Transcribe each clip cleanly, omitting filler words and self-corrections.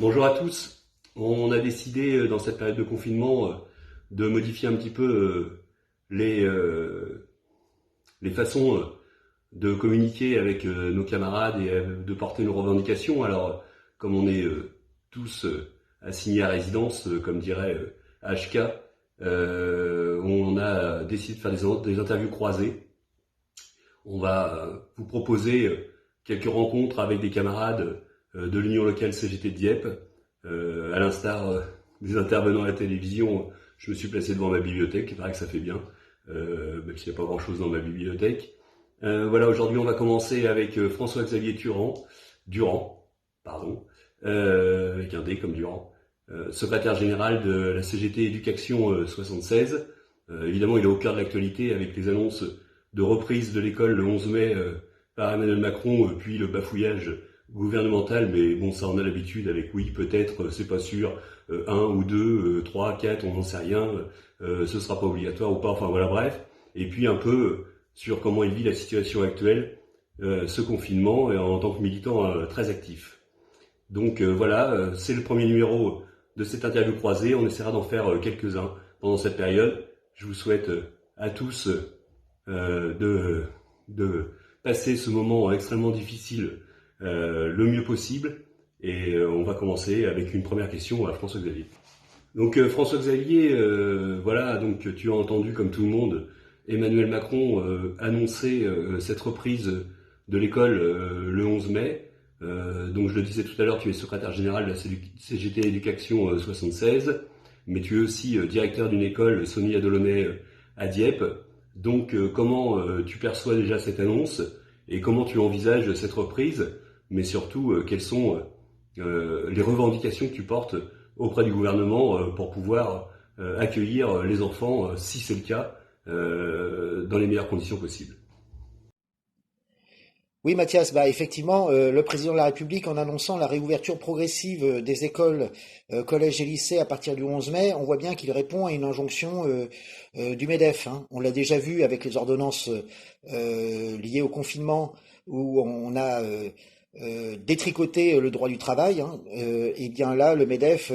Bonjour à tous. On a décidé dans cette période de confinement de modifier un petit peu les, euh, les façons de communiquer avec nos camarades et de porter nos revendications. Alors, comme on est tous assignés à résidence, comme dirait HK, on a décidé de faire des interviews croisées. On va vous proposer quelques rencontres avec des camarades de l'Union locale CGT de Dieppe. À l'instar des intervenants à la télévision, je me suis placé devant ma bibliothèque, il paraît que ça fait bien, même s'il n'y a pas grand-chose dans ma bibliothèque. Voilà, aujourd'hui on va commencer avec François-Xavier Durand, pardon, avec un D comme Durand, secrétaire général de la CGT Éducation 76. Évidemment, il est au cœur de l'actualité avec les annonces de reprise de l'école le 11 mai par Emmanuel Macron, puis le bafouillage gouvernemental, mais bon, ça on a l'habitude avec oui, peut-être, c'est pas sûr, un ou deux, trois, quatre, on n'en sait rien, ce sera pas obligatoire ou pas, enfin voilà, bref. Et puis un peu sur comment il vit la situation actuelle, ce confinement, en tant que militant très actif. Donc voilà, c'est le premier numéro de cette interview croisée, on essaiera d'en faire quelques-uns pendant cette période. Je vous souhaite à tous de passer ce moment extrêmement difficile le mieux possible. Et on va commencer avec une première question à François-Xavier. Donc François-Xavier, voilà, donc tu as entendu comme tout le monde Emmanuel Macron annoncer cette reprise de l'école le 11 mai. Donc je le disais tout à l'heure, tu es secrétaire général de la CGT Éducation 76, mais tu es aussi directeur d'une école Sonia Delaunay à Dieppe. Donc comment tu perçois déjà cette annonce et comment tu envisages cette reprise, mais surtout quelles sont les revendications que tu portes auprès du gouvernement pour pouvoir accueillir les enfants, si c'est le cas, dans les meilleures conditions possibles. Oui, Mathias, effectivement, le président de la République, en annonçant la réouverture progressive des écoles, collèges et lycées à partir du 11 mai, on voit bien qu'il répond à une injonction du MEDEF, hein. On l'a déjà vu avec les ordonnances liées au confinement, où on a détricoté le droit du travail, hein. Et bien là, le MEDEF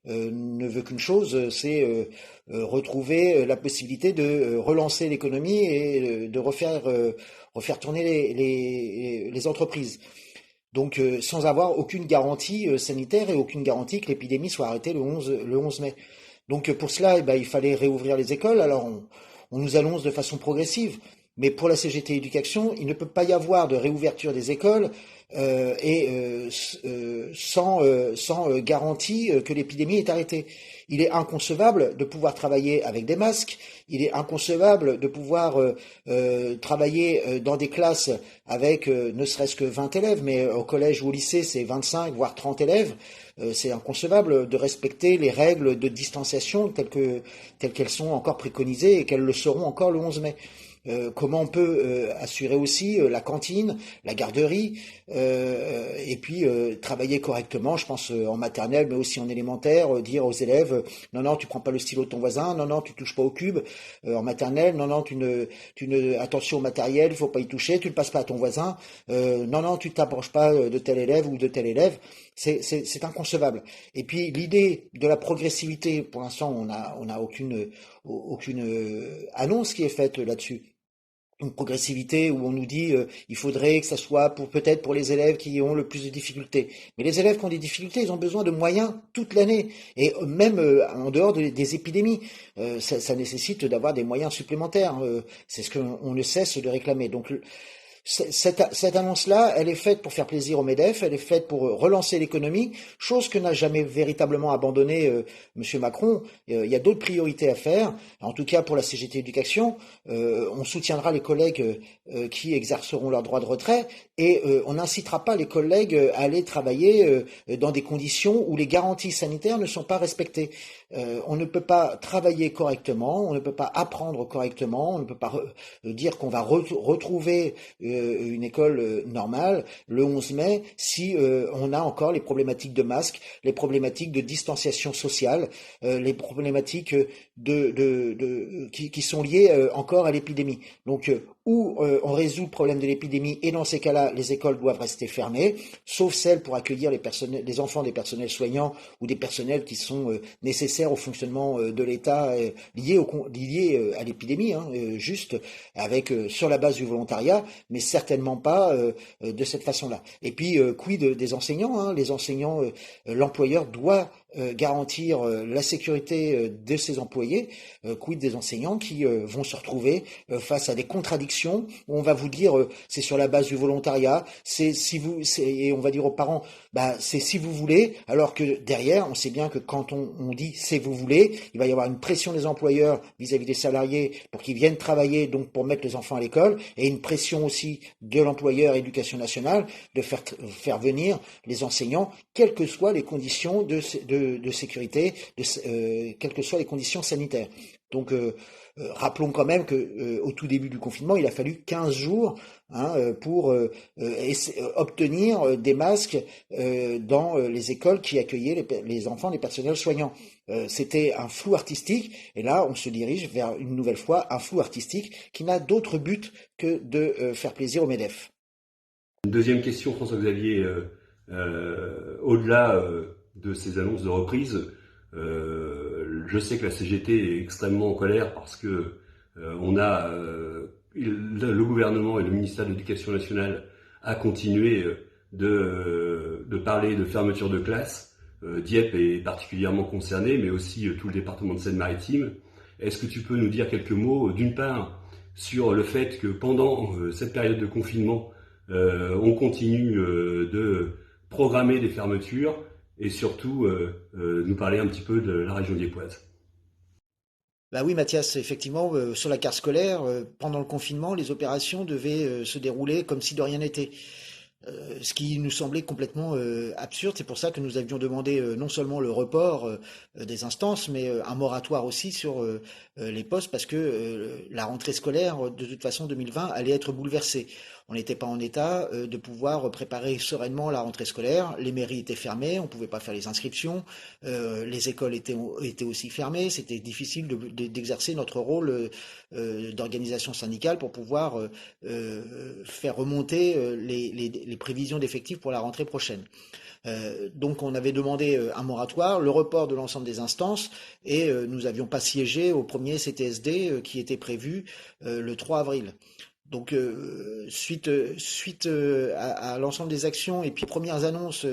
ne veut qu'une chose, c'est retrouver la possibilité de relancer l'économie et de refaire tourner les entreprises. Donc sans avoir aucune garantie sanitaire et aucune garantie que l'épidémie soit arrêtée le 11 mai. Donc pour cela, il fallait réouvrir les écoles. Alors on nous annonce de façon progressive, mais pour la CGT Éducation, il ne peut pas y avoir de réouverture des écoles sans garantie que l'épidémie est arrêtée. Il est inconcevable de pouvoir travailler avec des masques. Il est inconcevable de pouvoir travailler dans des classes avec ne serait-ce que 20 élèves, mais au collège ou au lycée, c'est 25, voire 30 élèves. C'est inconcevable de respecter les règles de distanciation telles qu'elles sont encore préconisées et qu'elles le seront encore le 11 mai. Comment on peut assurer aussi la cantine, la garderie, et puis travailler correctement, je pense en maternelle, mais aussi en élémentaire, dire aux élèves, non, non, tu prends pas le stylo de ton voisin, non, non, tu touches pas au cube, en maternelle, non, non, attention au matériel, il faut pas y toucher, tu le passes pas à ton voisin, non, non, tu t'approches pas de tel élève ou de tel élève, c'est inconcevable. Et puis l'idée de la progressivité, pour l'instant, on a aucune annonce qui est faite là-dessus, une progressivité où on nous dit il faudrait que ça soit peut-être pour les élèves qui ont le plus de difficultés. Mais les élèves qui ont des difficultés, ils ont besoin de moyens toute l'année et même en dehors des épidémies. Ça nécessite d'avoir des moyens supplémentaires. C'est ce qu'on ne cesse de réclamer. Donc cette annonce-là, elle est faite pour faire plaisir au MEDEF, elle est faite pour relancer l'économie, chose que n'a jamais véritablement abandonné M. Macron. Il y a d'autres priorités à faire. En tout cas, pour la CGT Éducation, on soutiendra les collègues qui exerceront leur droit de retrait et on n'incitera pas les collègues à aller travailler dans des conditions où les garanties sanitaires ne sont pas respectées. On ne peut pas travailler correctement, on ne peut pas apprendre correctement, on ne peut pas dire qu'on va retrouver une école normale le 11 mai si on a encore les problématiques de masques, les problématiques de distanciation sociale, les problématiques qui sont liées encore à l'épidémie. Donc où on résout le problème de l'épidémie et dans ces cas-là, les écoles doivent rester fermées, sauf celles pour accueillir les enfants des personnels soignants ou des personnels qui sont nécessaires au fonctionnement de l'État liés à l'épidémie, hein, juste avec sur la base du volontariat, mais certainement pas de cette façon-là. Et puis quid des enseignants, hein, les enseignants, l'employeur doit garantir la sécurité de ses employés, quid des enseignants qui vont se retrouver face à des contradictions où on va vous dire c'est sur la base du volontariat, et on va dire aux parents bah c'est si vous voulez, alors que derrière on sait bien que quand on dit c'est vous voulez, il va y avoir une pression des employeurs vis-à-vis des salariés pour qu'ils viennent travailler, donc pour mettre les enfants à l'école, et une pression aussi de l'employeur Éducation nationale de faire venir les enseignants, quelles que soient les conditions de sécurité, quelles que soient les conditions sanitaires. Donc rappelons quand même que au tout début du confinement, il a fallu 15 jours pour obtenir des masques dans les écoles qui accueillaient les enfants des personnels soignants. C'était un flou artistique, et là on se dirige vers une nouvelle fois un flou artistique qui n'a d'autre but que de faire plaisir au MEDEF. Une deuxième question, François-Xavier, au-delà de ces annonces de reprise, je sais que la CGT est extrêmement en colère parce que le gouvernement et le ministère de l'Éducation nationale a continué de parler de fermeture de classe. Dieppe est particulièrement concerné, mais aussi tout le département de Seine-Maritime. Est-ce que tu peux nous dire quelques mots, d'une part, sur le fait que pendant cette période de confinement, on continue de programmer des fermetures et surtout nous parler un petit peu de la région diepoise. Bah oui, Mathias, effectivement, sur la carte scolaire, pendant le confinement, les opérations devaient se dérouler comme si de rien n'était. Ce qui nous semblait complètement absurde. C'est pour ça que nous avions demandé non seulement le report des instances, mais un moratoire aussi sur les postes, parce que la rentrée scolaire, de toute façon, 2020, allait être bouleversée. On n'était pas en état de pouvoir préparer sereinement la rentrée scolaire. Les mairies étaient fermées, on ne pouvait pas faire les inscriptions. Les écoles étaient aussi fermées. C'était difficile d'exercer notre rôle d'organisation syndicale pour pouvoir faire remonter les prévisions d'effectifs pour la rentrée prochaine. Donc on avait demandé un moratoire, le report de l'ensemble des instances, et nous n'avions pas siégé au premier CTSD qui était prévu le 3 avril. Donc suite à l'ensemble des actions et puis premières annonces,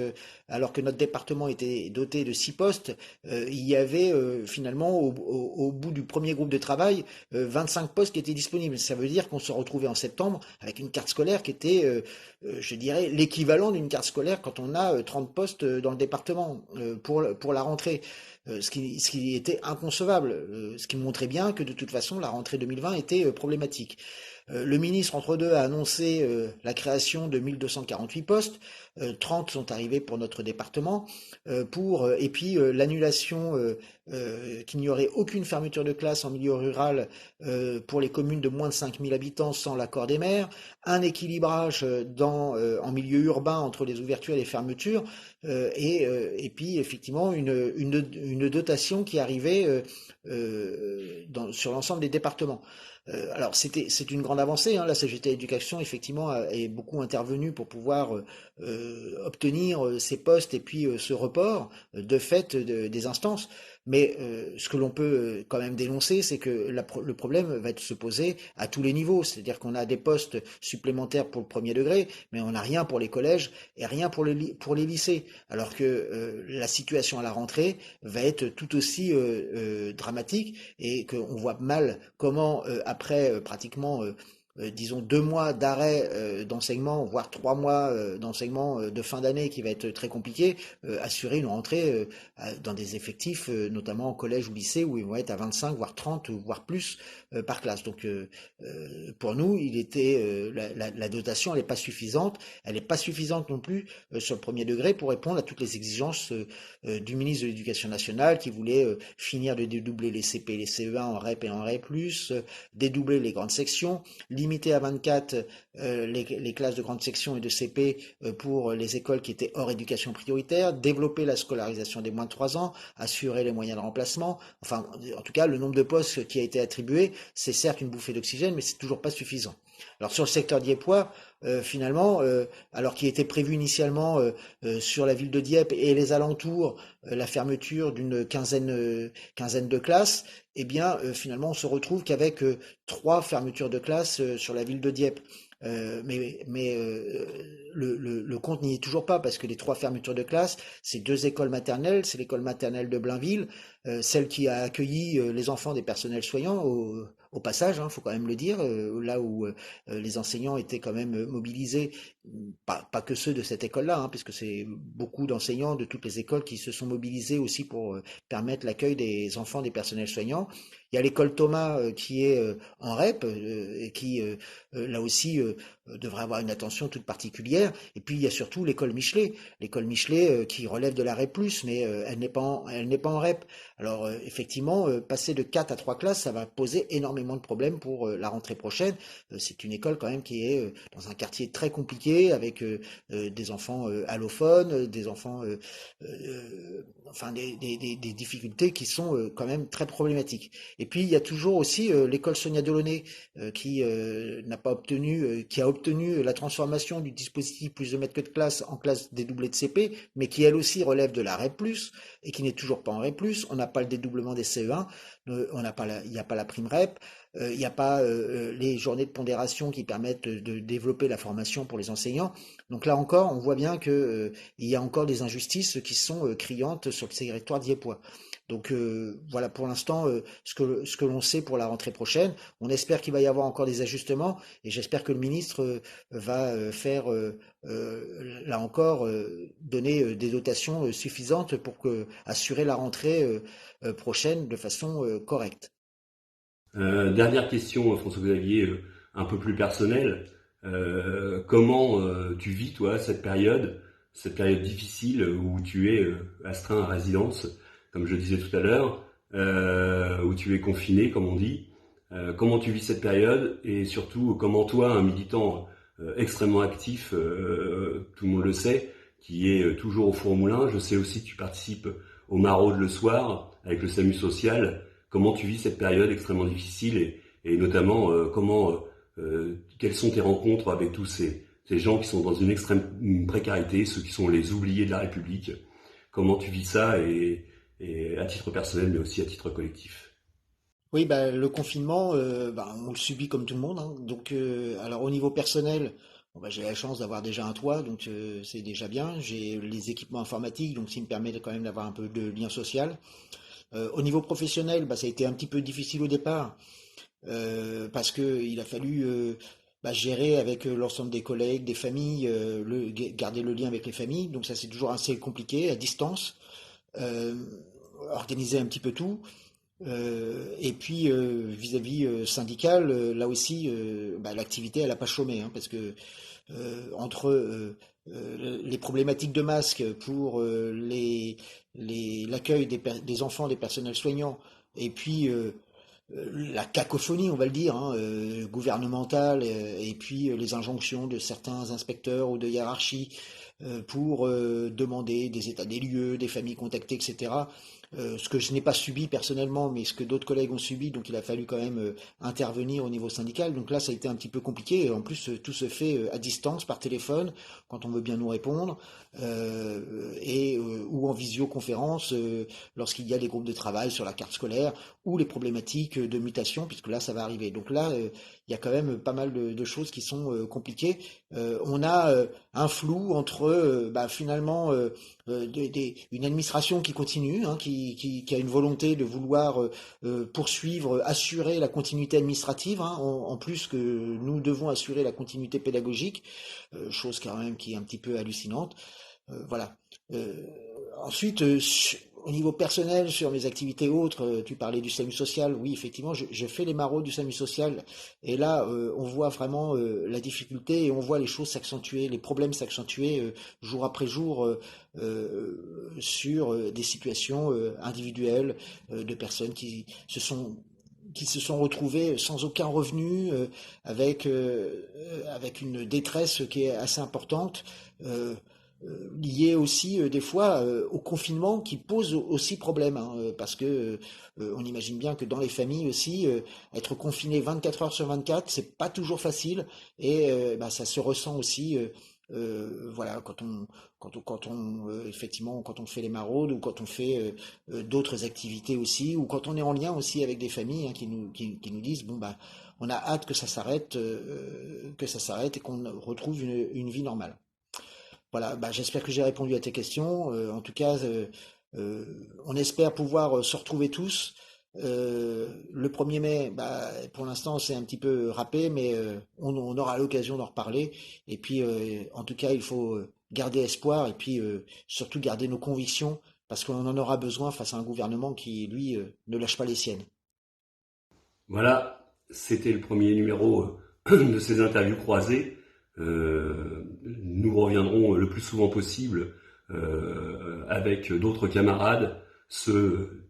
alors que notre département était doté de 6 postes, il y avait finalement au bout du premier groupe de travail 25 postes qui étaient disponibles. Ça veut dire qu'on se retrouvait en septembre avec une carte scolaire qui était, je dirais, l'équivalent d'une carte scolaire quand on a 30 postes dans le département pour la rentrée. Ce qui était inconcevable, ce qui montrait bien que de toute façon la rentrée 2020 était problématique. Le ministre, entre deux, a annoncé la création de 1248 postes. 30 sont arrivés pour notre département. Et puis l'annulation qu'il n'y aurait aucune fermeture de classe en milieu rural pour les communes de moins de 5000 habitants sans l'accord des maires. Un équilibrage en milieu urbain entre les ouvertures et les fermetures. Et puis effectivement une dotation qui arrivait sur l'ensemble des départements. Alors c'est une grande avancée, hein. La CGT Éducation effectivement est beaucoup intervenue pour pouvoir obtenir ces postes et puis ce report de fait des instances. Mais ce que l'on peut quand même dénoncer, c'est que le problème va se poser à tous les niveaux. C'est-à-dire qu'on a des postes supplémentaires pour le premier degré, mais on n'a rien pour les collèges et rien pour les lycées. Alors que la situation à la rentrée va être tout aussi dramatique et qu'on voit mal comment après pratiquement disons 2 mois d'arrêt d'enseignement, voire 3 mois d'enseignement de fin d'année qui va être très compliqué, assurer une rentrée dans des effectifs, notamment en collège ou lycée, où ils vont être à 25, voire 30, voire plus par classe. Donc pour nous, la dotation, elle n'est pas suffisante. Elle n'est pas suffisante non plus sur le premier degré pour répondre à toutes les exigences du ministre de l'Éducation nationale qui voulait finir de dédoubler les CP et les CE1 en REP et en REP+, dédoubler les grandes sections, limiter limiter à 24 les classes de grande section et de CP pour les écoles qui étaient hors éducation prioritaire, développer la scolarisation des moins de 3 ans, assurer les moyens de remplacement. Enfin, en tout cas, le nombre de postes qui a été attribué, c'est certes une bouffée d'oxygène, mais c'est toujours pas suffisant. Alors sur le secteur dieppe-poix, finalement, alors qu'il était prévu initialement sur la ville de Dieppe et les alentours, la fermeture d'une quinzaine de classes, eh bien finalement on se retrouve qu'avec 3 fermetures de classes sur la ville de Dieppe. Mais le compte n'y est toujours pas parce que les 3 fermetures de classes, c'est 2 écoles maternelles, c'est l'école maternelle de Blainville, celle qui a accueilli les enfants des personnels soignants au passage, hein, faut quand même le dire, là où les enseignants étaient quand même mobilisés, pas que ceux de cette école-là, hein, puisque c'est beaucoup d'enseignants de toutes les écoles qui se sont mobilisés aussi pour permettre l'accueil des enfants des personnels soignants. Il y a l'école Thomas qui est en REP et qui là aussi devrait avoir une attention toute particulière. Et puis il y a surtout l'école Michelet qui relève de la REP+, mais elle n'est pas en REP. Alors effectivement, passer de 4 à 3 classes, ça va poser énormément de problèmes pour la rentrée prochaine. C'est une école quand même qui est dans un quartier très compliqué avec des enfants allophones, des enfants, enfin des difficultés qui sont quand même très problématiques. Et puis il y a toujours aussi l'école Sonia Delaunay qui n'a pas obtenu, qui a obtenu la transformation du dispositif plus de mètres que de classe en classe dédoublée de CP, mais qui elle aussi relève de la REP+, et qui n'est toujours pas en REP+. On n'a pas le dédoublement des CE1, il n'y a pas la prime REP, il n'y a pas les journées de pondération qui permettent de développer la formation pour les enseignants. Donc là encore, on voit bien que il y a encore des injustices qui sont criantes sur le territoire diepois. Donc voilà pour l'instant ce que l'on sait pour la rentrée prochaine. On espère qu'il va y avoir encore des ajustements et j'espère que le ministre va faire là encore donner des dotations suffisantes pour assurer la rentrée prochaine de façon correcte. Dernière question, François-Xavier, un peu plus personnelle. Comment tu vis, toi, cette période difficile où tu es astreint à résidence, comme je le disais tout à l'heure, où tu es confiné, comme on dit. Comment tu vis cette période et surtout comment toi, un militant extrêmement actif, tout le monde le sait, qui est toujours au four au moulin, je sais aussi que tu participes au maraude le soir avec le SAMU social. Comment tu vis cette période extrêmement difficile et notamment quelles sont tes rencontres avec tous ces gens qui sont dans une extrême précarité, ceux qui sont les oubliés de la République. Comment tu vis ça et à titre personnel mais aussi à titre collectif. Oui, bah, le confinement, on le subit comme tout le monde, hein. Donc, alors au niveau personnel, bon, bah, j'ai la chance d'avoir déjà un toit, donc c'est déjà bien. J'ai les équipements informatiques, donc ça me permet quand même d'avoir un peu de lien social. Au niveau professionnel, bah, ça a été un petit peu difficile au départ parce que il a fallu gérer avec l'ensemble des collègues, des familles, garder le lien avec les familles. Donc ça c'est toujours assez compliqué à distance, euh, organiser un petit peu tout. Et puis vis-à-vis syndical, là aussi, l'activité elle a pas chômé, hein, parce que entre les problématiques de masques pour l'accueil des enfants, des personnels soignants, et puis la cacophonie, on va le dire, hein, gouvernementale, et puis les injonctions de certains inspecteurs ou de hiérarchie pour demander des états des lieux, des familles contactées, etc. Ce que je n'ai pas subi personnellement, mais ce que d'autres collègues ont subi, donc il a fallu quand même intervenir au niveau syndical. Donc là, ça a été un petit peu compliqué. Et en plus, tout se fait à distance, par téléphone, quand on veut bien nous répondre, ou en visioconférence lorsqu'il y a des groupes de travail sur la carte scolaire ou les problématiques de mutation, puisque là, ça va arriver. Donc là, il y a quand même pas mal de choses qui sont compliquées. On a un flou entre finalement une administration qui continue, hein, qui a une volonté de vouloir poursuivre, assurer la continuité administrative, hein, en plus que nous devons assurer la continuité pédagogique, chose quand même qui est un petit peu hallucinante. Voilà. Euh, Ensuite, au niveau personnel, sur mes activités autres, tu parlais du SAMU social. Oui, effectivement, je fais les maraudes du SAMU social. Et là, on voit vraiment la difficulté et on voit les choses s'accentuer, les problèmes s'accentuer jour après jour sur des situations individuelles de personnes qui se sont qui se sont retrouvés sans aucun revenu, avec une détresse qui est assez importante, euh, liée aussi des fois au confinement qui pose aussi problème, hein, parce que on imagine bien que dans les familles aussi, être confiné 24 heures sur 24, c'est pas toujours facile et bah, ça se ressent aussi. Voilà, effectivement, quand on fait les maraudes ou quand on fait d'autres activités aussi, ou quand on est en lien aussi avec des familles hein, qui nous disent bon bah on a hâte que ça s'arrête et qu'on retrouve une vie normale. Voilà, bah, j'espère que j'ai répondu à tes questions. En tout cas, euh, on espère pouvoir se retrouver tous. Le 1er mai, bah, pour l'instant, c'est un petit peu râpé, mais on aura l'occasion d'en reparler. Et puis, en tout cas, il faut garder espoir et puis surtout garder nos convictions parce qu'on en aura besoin face à un gouvernement qui, lui, ne lâche pas les siennes. Voilà, c'était le premier numéro de ces interviews croisées. Nous reviendrons le plus souvent possible avec d'autres camarades, ceux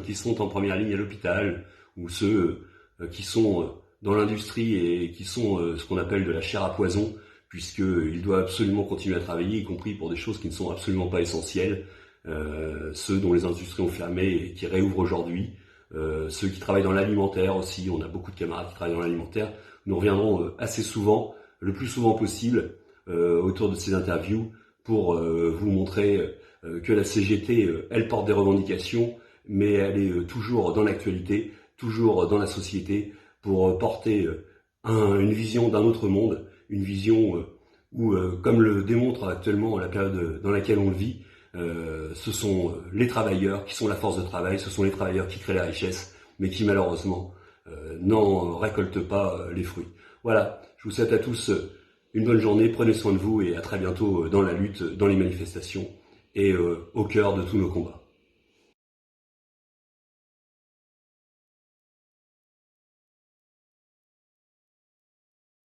qui sont en première ligne à l'hôpital ou ceux qui sont dans l'industrie et qui sont ce qu'on appelle de la chair à poison, puisqu'ils doivent absolument continuer à travailler, y compris pour des choses qui ne sont absolument pas essentielles, ceux dont les industries ont fermé et qui réouvrent aujourd'hui, ceux qui travaillent dans l'alimentaire aussi, on a beaucoup de camarades qui travaillent dans l'alimentaire. Nous reviendrons assez souvent, le plus souvent possible, autour de ces interviews pour vous montrer que la CGT, elle porte des revendications, mais elle est toujours dans l'actualité, toujours dans la société, pour porter une vision d'un autre monde, une vision où, comme le démontre actuellement la période dans laquelle on le vit, ce sont les travailleurs qui sont la force de travail, ce sont les travailleurs qui créent la richesse, mais qui malheureusement n'en récoltent pas les fruits. Voilà, je vous souhaite à tous une bonne journée, prenez soin de vous et à très bientôt dans la lutte, dans les manifestations et au cœur de tous nos combats.